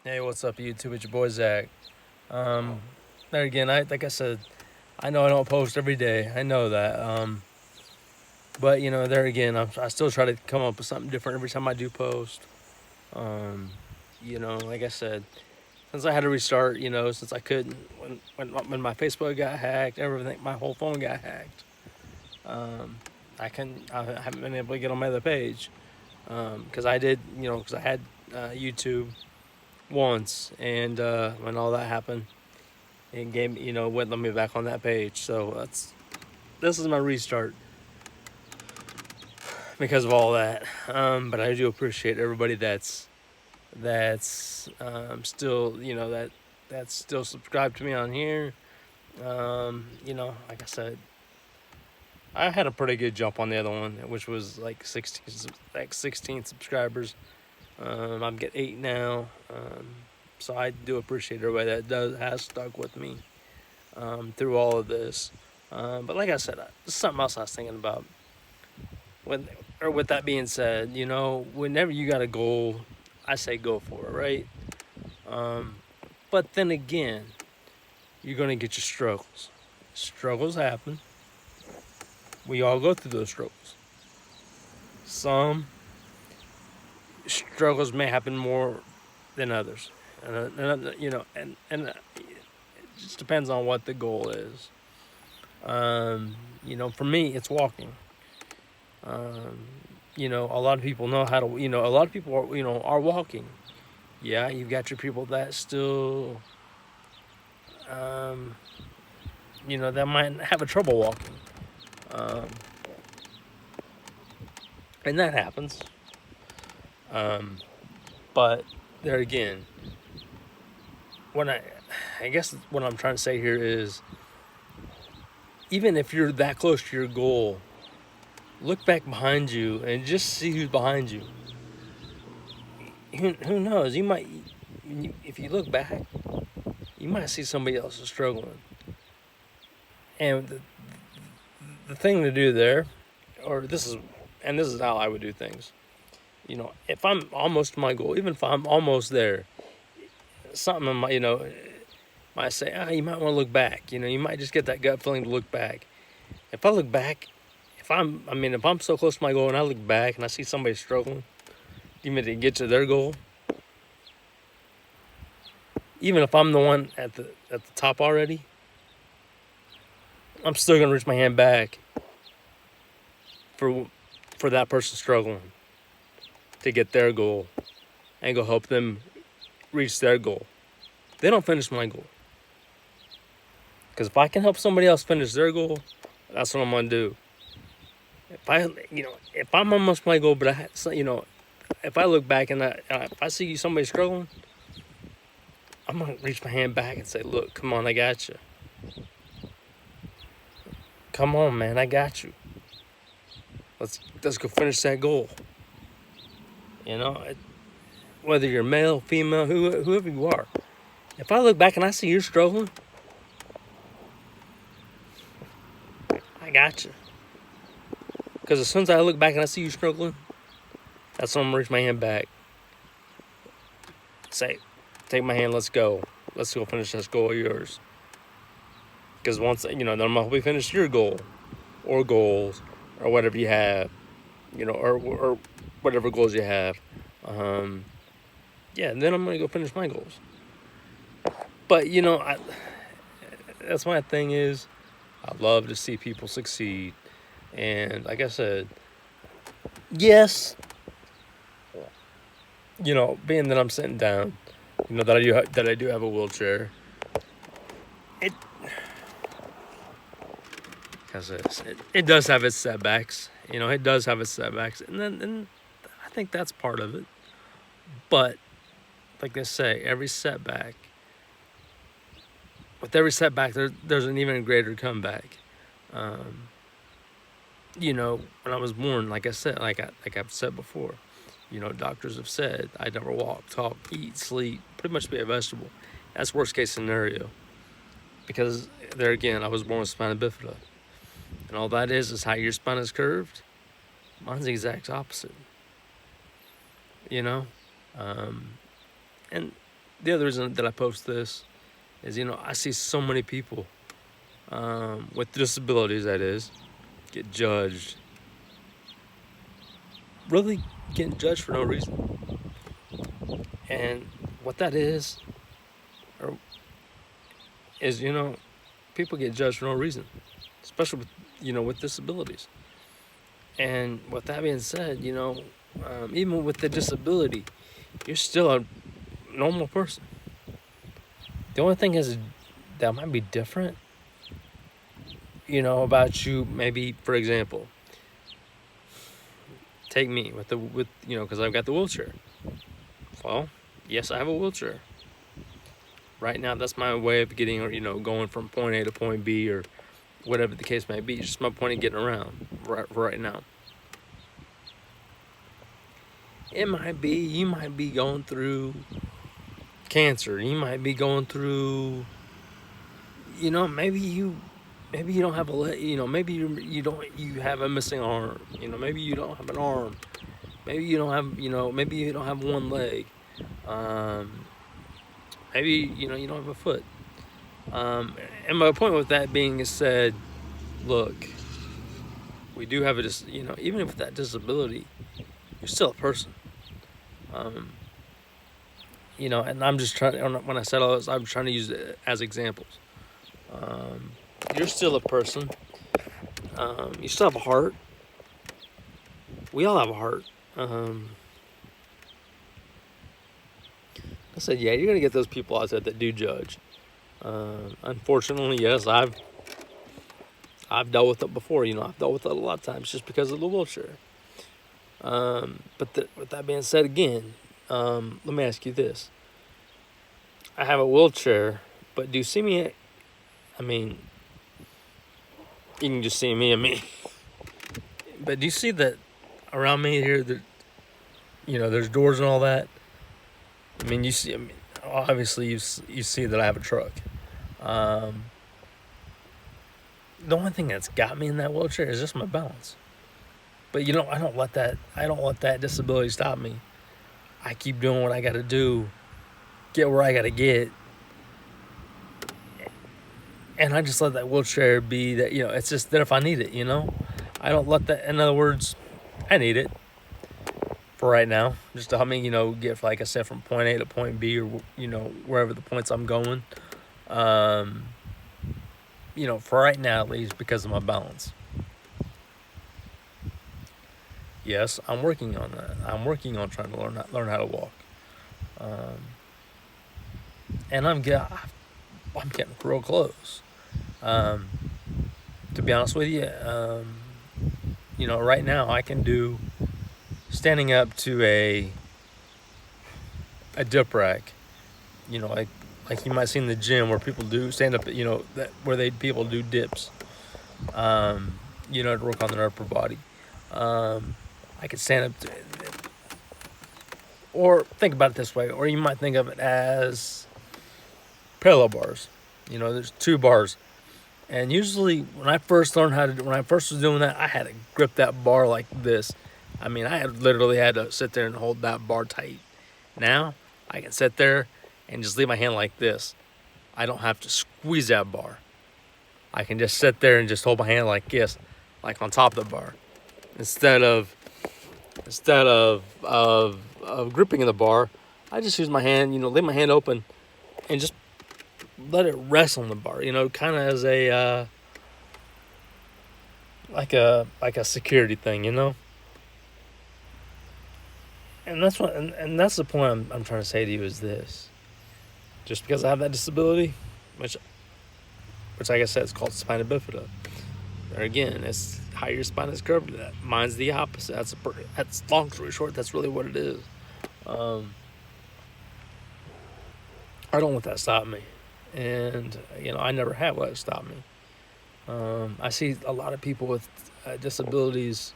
Hey, what's up, YouTube? It's your boy Zach. Um, there again, like I said, I know I don't post every day. I know that. But there again, I still try to come up with something different every time I do post. Um, like I said, since I had to restart, since I couldn't when my Facebook got hacked, everything, my whole phone got hacked. Um, I haven't been able to get on my other page because I did, because I had YouTube once, and when all that happened. It gave me, wouldn't let me back on that page. So this is my restart because of all that. But I do appreciate everybody that's still that's still subscribed to me on here. Like I said, I had a pretty good jump on the other one, which was like 16 subscribers. I'm get 8 now. So I do appreciate everybody that has stuck with me through all of this. But like I said, something else I was thinking about. With that being said, whenever you got a goal, I say go for it, right? But then again, you're gonna get your struggles. Struggles happen. We all go through those struggles. Some struggles may happen more than others, and it just depends on what the goal is. For me, it's walking. Um, a lot of people know how to. A lot of people are walking. Yeah, you've got your people that still, um, that might have a trouble walking, um, and that happens. Um, but there again, when I guess what I'm trying to say here is, even if you're that close to your goal, look back behind you and just see who's behind you. Who knows? If you look back, you might see somebody else is struggling. And the thing to do there, or this is how I would do things. If I'm almost to my goal, even if I'm almost there, something might say, you might want to look back. You might just get that gut feeling to look back. If I look back, if I'm so close to my goal and I look back and I see somebody struggling, even to get to their goal, even if I'm the one at the top already, I'm still gonna reach my hand back for that person struggling to get their goal and go help them reach their goal. They don't finish my goal. Because if I can help somebody else finish their goal, that's what I'm gonna do. If I'm almost my goal, but if I look back and if I see somebody struggling, I'm gonna reach my hand back and say, "Look, come on, I got you. Come on, man, I got you. Let's go finish that goal." You know, whether you're male, female, whoever you are. If I look back and I see you're struggling, I got you. Because as soon as I look back and I see you struggling, that's when I'm gonna reach my hand back. Say, take my hand, let's go. Let's go finish this goal of yours. Because once, then I'm gonna help you finish your goal or goals or whatever you have, or whatever goals you have. Yeah, and then I'm gonna go finish my goals. But that's my thing is, I love to see people succeed, and like I said, yes, being that I'm sitting down, that I do have a wheelchair. It, it does have its setbacks. It does have its setbacks, and I think that's part of it. But like I say, with every setback, there's an even greater comeback. Um, when I was born, like I said, like I've said before, doctors have said I never walk, talk, eat, sleep, pretty much be a vegetable. That's worst case scenario. Because there again, I was born with spina bifida, and all that is how your spine is curved. Mine's the exact opposite. You know, um, and the other reason that I post this is, I see so many people with disabilities, that is, get judged. Really getting judged for no reason. And what that is, or is, people get judged for no reason, especially with disabilities. And with that being said, even with the disability, you're still a normal person. The only thing is that might be different, about you. Maybe, for example, take me because I've got the wheelchair. Well, yes, I have a wheelchair. Right now, that's my way of getting, going from point A to point B, or whatever the case may be. It's just my point of getting around right now. You might be going through cancer. You might be going through, maybe you don't have a leg. Maybe you have a missing arm. Maybe you don't have an arm. Maybe you don't have, maybe you don't have one leg. Maybe you don't have a foot. And my point with that being is said, look, we do have even with that disability, you're still a person. And I'm just trying, when I said all this, I'm trying to use it as examples. You're still a person. You still have a heart. We all have a heart. I said, yeah, you're going to get those people out there that do judge. Unfortunately, yes, I've dealt with it before. I've dealt with it a lot of times just because of the wheelchair. But with that being said, again, let me ask you this. I have a wheelchair, but do you see me? I mean, you can just see me and me. But do you see that around me here, that, there's doors and all that? I mean, obviously you see that I have a truck. The only thing that's got me in that wheelchair is just my balance. But I don't let that disability stop me. I keep doing what I got to do, get where I got to get, and I just let that wheelchair be that. It's just that if I need it, I don't let that. In other words, I need it for right now, just to help me, get, like I said, from point A to point B, or wherever the points I'm going. For right now at least, because of my balance. Yes, I'm working on that. I'm working on trying to learn how to walk. And I'm getting real close. To be honest with you, right now I can do standing up to a dip rack. Like you might see in the gym where people do stand up, where people do dips. To work on their upper body. I could stand up to, or think about it this way, or you might think of it as parallel bars. There's 2 bars. And usually when I first was doing that, I had to grip that bar like this. I mean, I literally had to sit there and hold that bar tight. Now, I can sit there and just leave my hand like this. I don't have to squeeze that bar. I can just sit there and just hold my hand like this, like on top of the bar. Instead of gripping in the bar, I just use my hand, leave my hand open and just let it rest on the bar, kind of as a like a security thing, And that's that's the point I'm trying to say to you is this. Just because I have that disability, which like I said, it's called spina bifida. There again, it's how your spine is curved. Mine's the opposite. That's long story short. That's really what it is. I don't let that stop me, and I never have let it stop me. I see a lot of people with disabilities,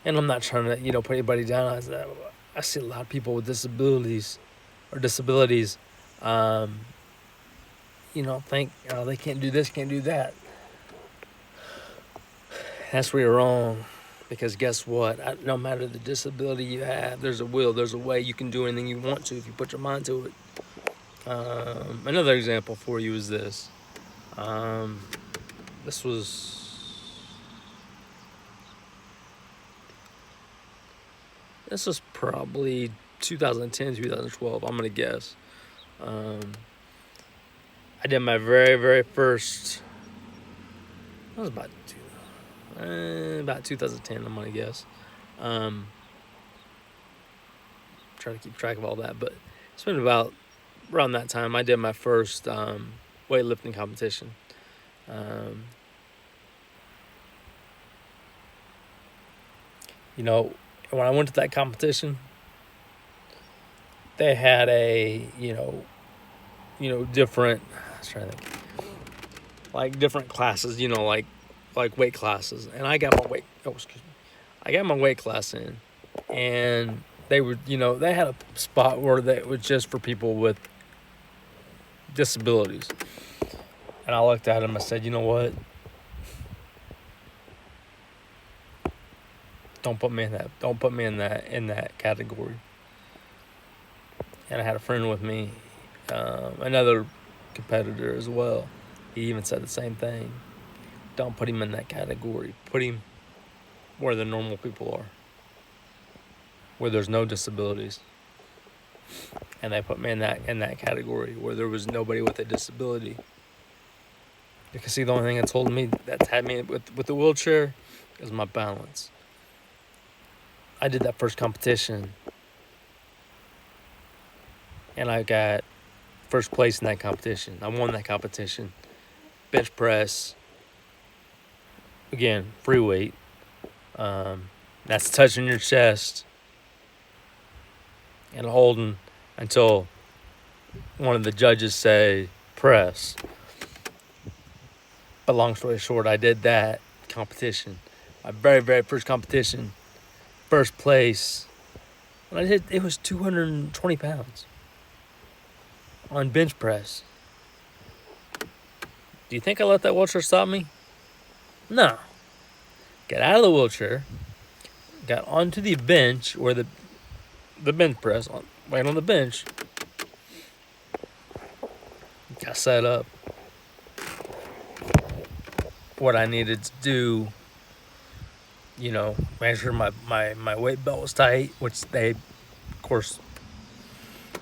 and I'm not trying to put anybody down. I see a lot of people with disabilities, think they can't do this, can't do that. That's where you're wrong, Because guess what? No matter the disability you have, there's a will, there's a way you can do anything you want to if you put your mind to it. Another example for you is this. This was probably 2010, 2012. I'm gonna guess. I did my very, very first. That was about 2010. I'm gonna guess. Trying to keep track of all that, but it's been about around that time I did my first weightlifting competition. When I went to that competition, they had a different. I was trying to think, like different classes, like weight classes, and I got my weight. Oh, excuse me. I got my weight class in, and they were, they had a spot where that was just for people with disabilities. And I looked at them. I said, you know what? Don't put me in that. Don't put me in that category. And I had a friend with me, another competitor as well. He even said the same thing. Don't put him in that category. Put him where the normal people are, where there's no disabilities. And they put me in that category where there was nobody with a disability. Because see, the only thing that's holding me, that's had me with the wheelchair, is my balance. I did that first competition, and I got first place in that competition. I won that competition. Bench press. Again, free weight. That's touching your chest and holding until one of the judges say press. But long story short, I did that competition. My very, very first competition. First place. And I did, it was 220 pounds on bench press. Do you think I let that wheelchair stop me? No. Got out of the wheelchair, got onto the bench, or the bench press, right on the bench, got set up. What I needed to do, make sure my weight belt was tight, which they, of course,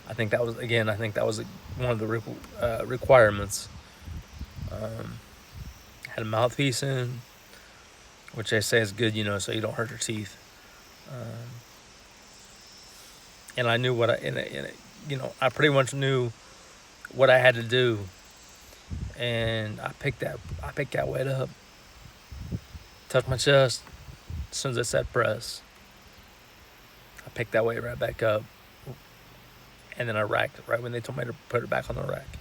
I think that was one of the requirements. Had a mouthpiece in, which they say is good, so you don't hurt your teeth. And I knew I pretty much knew what I had to do, and I picked that weight up, touched my chest. As soon as I said press, I picked that weight right back up, and then I racked it right when they told me to put it back on the rack.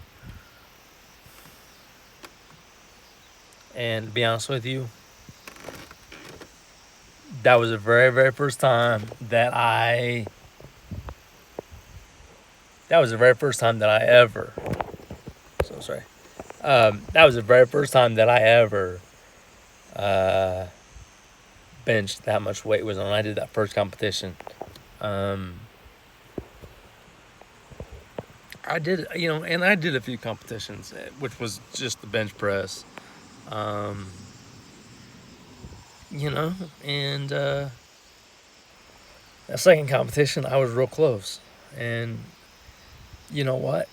And to be honest with you, that was the very, very first time that I ever. So sorry. That was the very first time that I ever benched that much weight. Was when I did that first competition. I did, and I did a few competitions, which was just the bench press. And that second competition, I was real close. And you know what?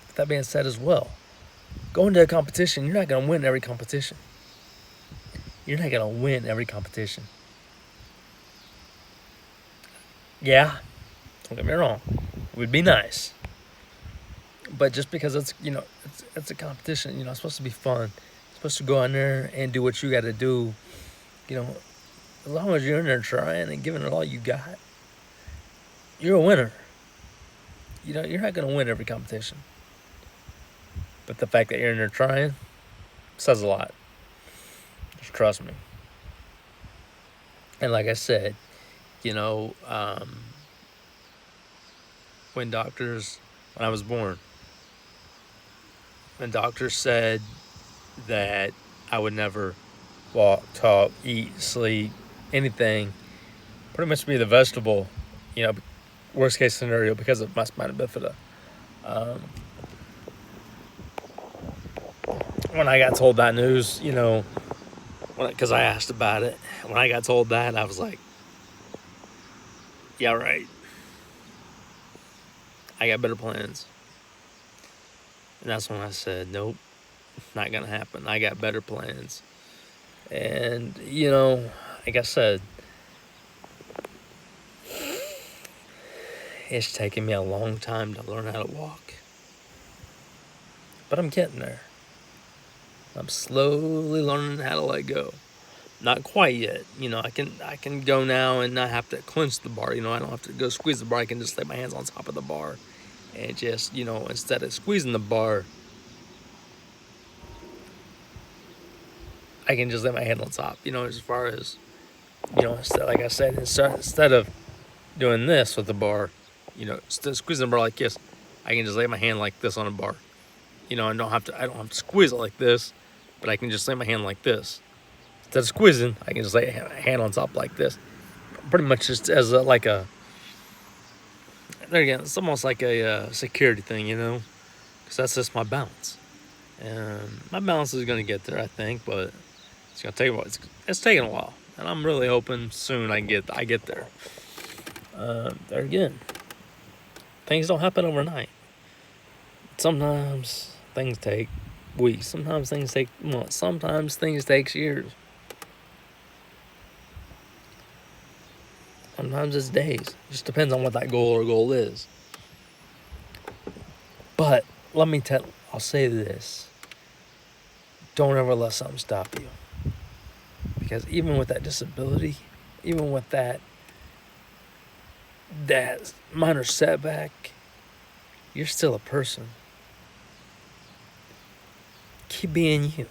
With that being said as well, going to a competition, you're not going to win every competition. You're not going to win every competition. Yeah, don't get me wrong. It would be nice. But just because it's a competition, it's supposed to be fun. It's supposed to go in there and do what you got to do. As long as you're in there trying and giving it all you got, you're a winner. You're not going to win every competition. But the fact that you're in there trying says a lot. Just trust me. And like I said, when I was born, when doctors said that I would never walk, talk, eat, sleep, anything, pretty much be the vegetable, worst case scenario because of spina bifida. When I got told that news, because I asked about it, when I got told that, I was like, yeah, right. I got better plans. And that's when I said, nope, not going to happen. I got better plans. And, like I said, it's taken me a long time to learn how to walk. But I'm getting there. I'm slowly learning how to let go. Not quite yet. I can go now and not have to clench the bar. I don't have to go squeeze the bar. I can just lay my hands on top of the bar and just, instead of squeezing the bar, I can just lay my hand on top. As far as, like I said, instead of doing this with the bar, instead of squeezing the bar like this, I can just lay my hand like this on a bar. I don't have to squeeze it like this, but I can just lay my hand like this. Instead of squeezing, I can just lay a hand on top like this. Pretty much just as there again, it's almost like a security thing, because that's just my balance. And my balance is going to get there, I think, but it's going to take a while. It's taking a while, and I'm really hoping soon I get there. There again, things don't happen overnight. Sometimes things take weeks. Sometimes things take months. Sometimes things take years. Sometimes it's days. It just depends on what that goal is. But I'll say this. Don't ever let something stop you. Because even with that disability, even with that minor setback, you're still a person. Keep being you.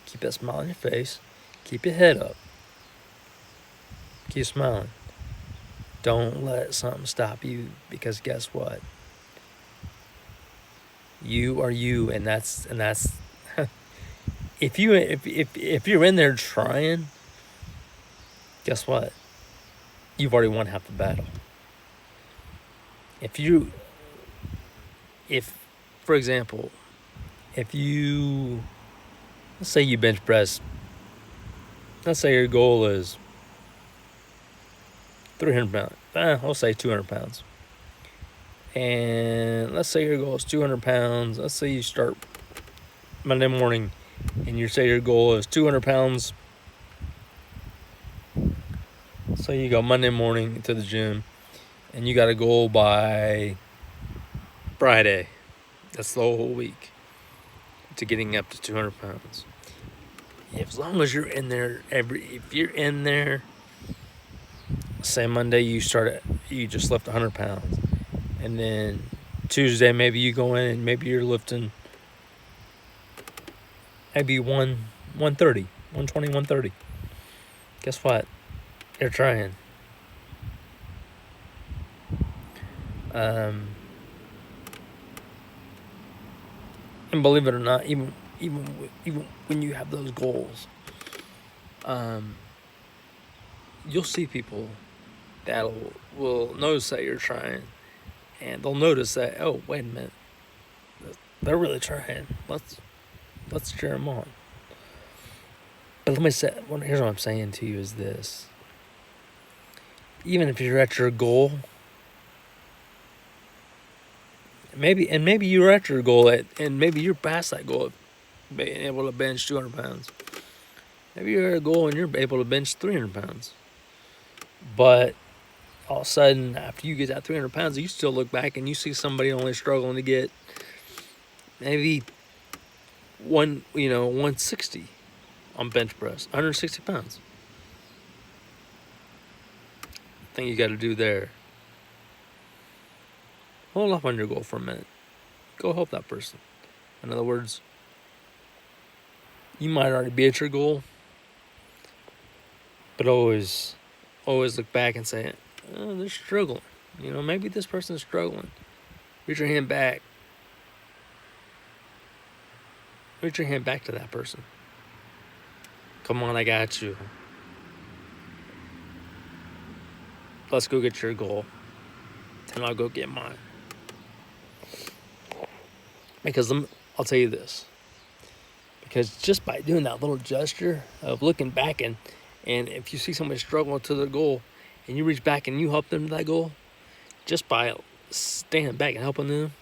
Keep that smile on your face. Keep your head up. Keep smiling. Don't let something stop you, because guess what? You are you, and that's if you're in there trying, guess what? You've already won half the battle. For example, let's say you bench press, let's say your goal is 300 pounds, let's say 200 pounds. And let's say your goal is 200 pounds. Let's say you start Monday morning and you say your goal is 200 pounds. So you go Monday morning to the gym and you got a goal by Friday. That's the whole week to getting up to 200 pounds. As long as you're in there if you're in there, say Monday you just lift 100 pounds. And then Tuesday, maybe you go in and maybe you're lifting maybe 130, 120, 130. Guess what? You're trying. And believe it or not, even when you have those goals, you'll see people that will notice that you're trying. And they'll notice that, oh, wait a minute, they're really trying. Let's cheer them on. But here's what I'm saying to you is this. Even if you're at your goal, maybe you're at your goal, and maybe you're past that goal of being able to bench 200 pounds. Maybe you're at a goal and you're able to bench 300 pounds. But all of a sudden, after you get that 300 pounds, you still look back and you see somebody only struggling to get maybe 160 on bench press, 160 pounds. The thing you got to do there, hold off on your goal for a minute. Go help that person. In other words, you might already be at your goal, but always look back and say, oh, they're struggling. Maybe this person's struggling. Reach your hand back. Reach your hand back to that person. Come on, I got you. let's go get your goal, and I'll go get mine. Because I'll tell you this. Because just by doing that little gesture of looking back, and if you see somebody struggling to their goal, and you reach back and you help them to that goal, just by standing back and helping them,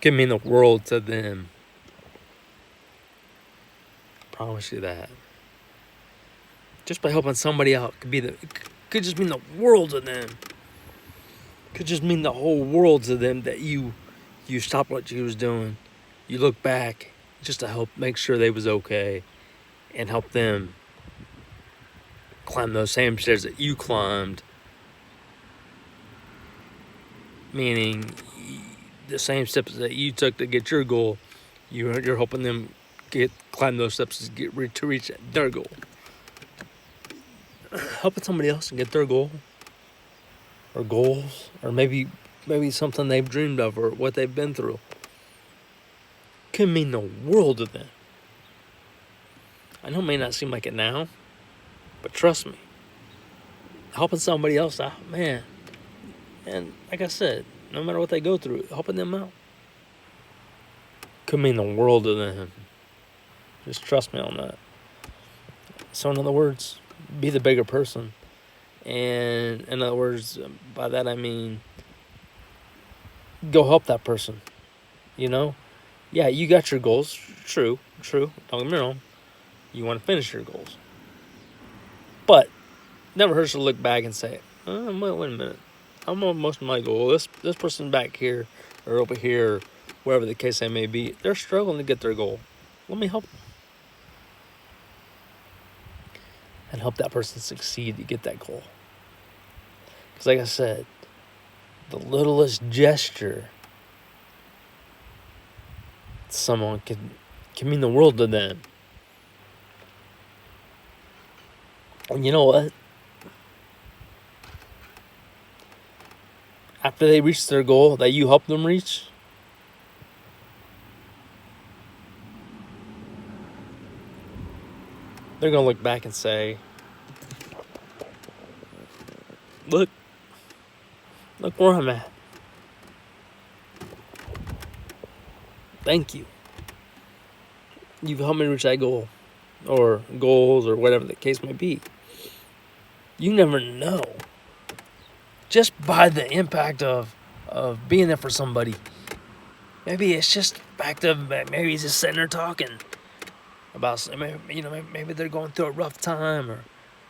could mean the world to them. I promise you that. Just by helping somebody out could just mean the world to them. Could just mean the whole world to them that you stopped what you was doing. You look back just to help make sure they was okay and help them climb those same stairs that you climbed. Meaning the same steps that you took to get your goal, you're helping them climb those steps to reach their goal. Helping somebody else and get their goal or goals, or maybe something they've dreamed of or what they've been through, can mean the world to them. I know it may not seem like it now, but trust me, helping somebody else out, man, and like I said, no matter what they go through, helping them out could mean the world to them. Just trust me on that. So in other words, be the bigger person. And in other words, by that I mean, go help that person. You know? Yeah, you got your goals. True. Don't get me wrong. You want to finish your goals. But never hurts to look back and say, wait a minute. I'm almost my goal. This person back here or over here, or wherever the case may be, they're struggling to get their goal. Let me help them. And help that person succeed to get that goal. Because like I said, the littlest gesture to someone can mean the world to them. And you know what? After they reach their goal that you help them reach, they're going to look back and say, look where I'm at. Thank you. You've helped me reach that goal, or goals, or whatever the case may be. You never know. Just by the impact of being there for somebody. Maybe it's just the fact of maybe he's just sitting there talking about, maybe they're going through a rough time, or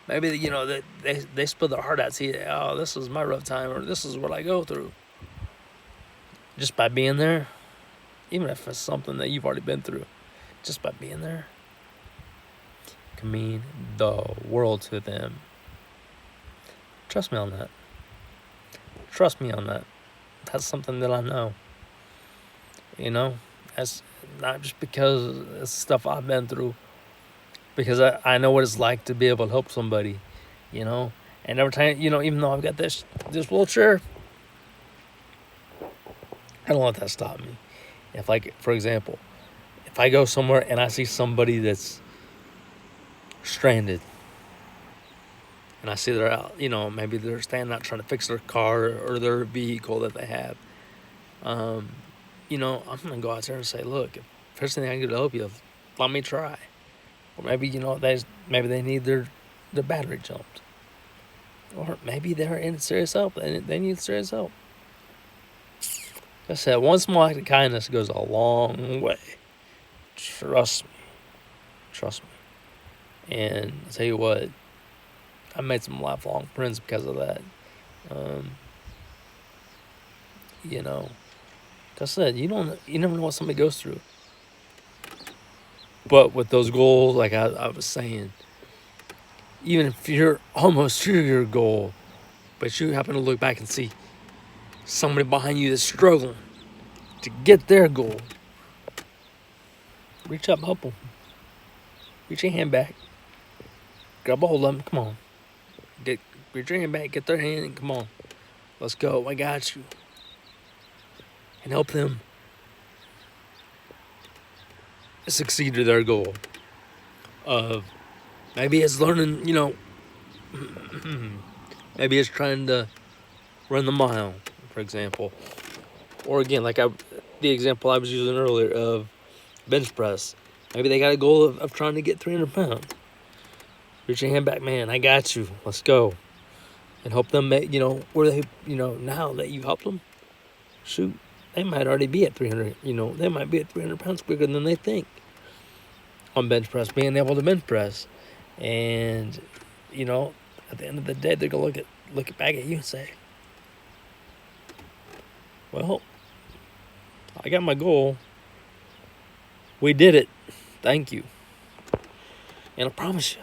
maybe they spill their heart out. See, oh, this is my rough time, or this is what I go through. Just by being there, even if it's something that you've already been through, just by being there, can mean the world to them. Trust me on that. Trust me on that. That's something that I know. That's not just because it's stuff I've been through, because I know what it's like to be able to help somebody, And every time, even though I've got this wheelchair, I don't let that stop me. If, like, for example, if I go somewhere and I see somebody that's stranded, and I see they're out, maybe they're standing out trying to fix their car or their vehicle that they have, I'm going to go out there and say, look, if there's anything I can do to help you, let me try. Or maybe, maybe they need their battery jumped. Or maybe they're in serious help. They need serious help. Like I said, one small act of kindness goes a long way. Trust me. And I'll tell you what, I made some lifelong friends because of that. Like I said, you never know what somebody goes through. But with those goals, like I was saying, even if you're almost to your goal, but you happen to look back and see somebody behind you that's struggling to get their goal, reach up and help them. Reach your hand back. Grab a hold of them. Come on. Reach your hand back. Get their hand and come on. Let's go. I got you. And help them succeed to their goal of maybe it's learning, Maybe it's trying to run the mile, for example. Or again, the example I was using earlier of bench press. Maybe they got a goal of trying to get 300 pounds. Reach your hand back, man. I got you. Let's go. And help them make, where they, now that you've helped them, shoot, they might already be at 300. They might be at 300 pounds quicker than they think on bench press, being able to bench press. And, at the end of the day, they're going to look back at you and say, well, I got my goal. We did it. Thank you. And I promise you,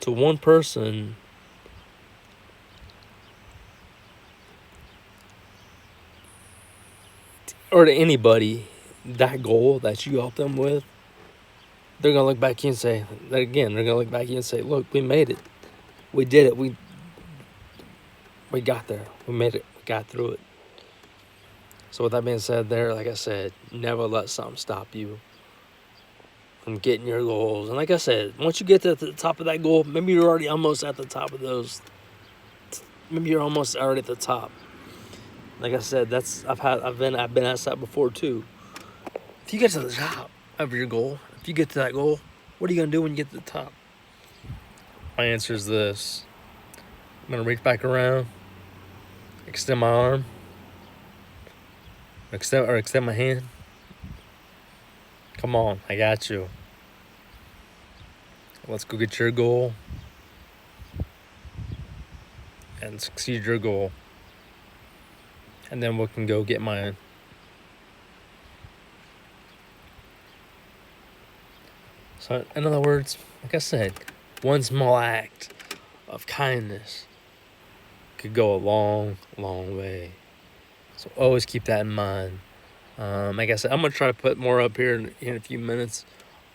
to one person, or to anybody, that goal that you helped them with, they're going to look back at you and say, again, they're going to look back at you and say, look, we made it. We did it. We got there. We made it. We got through it. So with that being said there, like I said, never let something stop you from getting your goals. And like I said, once you get to the top of that goal, maybe you're already almost at the top of those. Maybe you're almost already at the top. Like I said, I've been at that before too. If you get to the top of your goal, if you get to that goal, what are you gonna do when you get to the top? My answer is this. I'm gonna reach back around, extend my arm, extend my hand. Come on, I got you. Let's go get your goal and succeed your goal. And then we can go get mine. So, in other words, like I said, one small act of kindness could go a long, long way. So always keep that in mind. Like I said, I'm going to try to put more up here in a few minutes.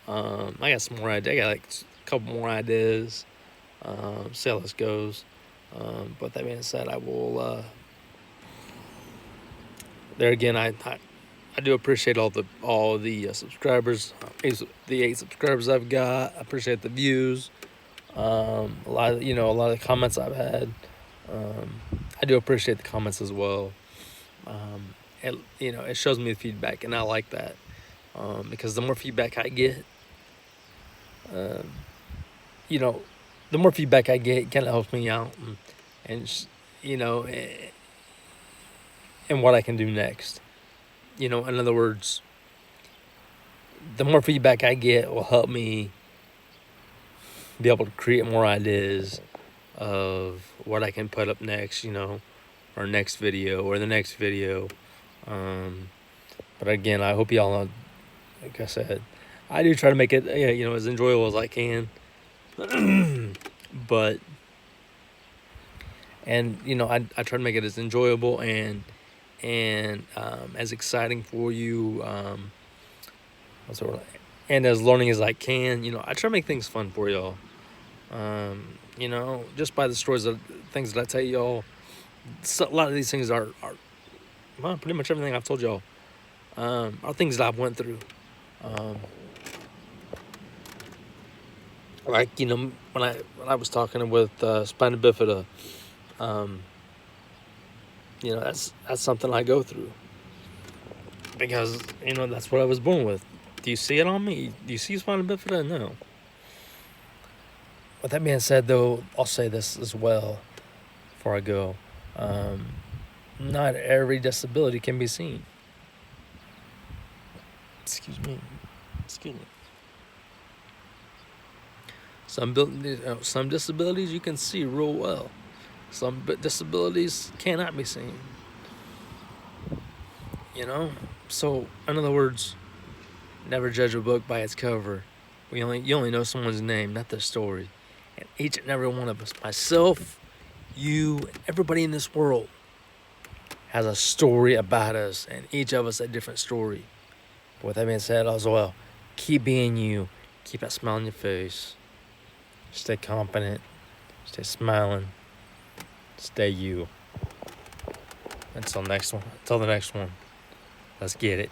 I got some more ideas. I got like a couple more ideas. See how this goes. But that being said, I will... there again, I do appreciate all the subscribers, the 8 subscribers I've got. I appreciate the views, a lot of the comments I've had. I do appreciate the comments as well. And it shows me the feedback, and I like that, because the more feedback I get, the more feedback I get, it kind of helps me out, and and what I can do next. In other words, the more feedback I get will help me be able to create more ideas of what I can put up next, or next video or the next video. But again, I hope y'all know, like I said, I do try to make it, as enjoyable as I can. But, and, I try to make it as enjoyable and as exciting for you, and as learning as I can. I try to make things fun for y'all. Just by the stories of things that I tell y'all, a lot of these things are well, pretty much everything I've told y'all are things that I've went through. Like, when I was talking with spina bifida, that's something I go through, because that's what I was born with. Do you see it on me? Do you see spina bifida? No. With that being said, though, I'll say this as well before I go. Not every disability can be seen. Excuse me. Some disabilities you can see real well. Some disabilities cannot be seen. So in other words, never judge a book by its cover. You only know someone's name, not their story. And each and every one of us, myself, you, everybody in this world, has a story about us, and each of us a different story. But with that being said, as well, keep being you. Keep that smile on your face. Stay confident. Stay smiling. Stay you. Until the next one. Let's get it.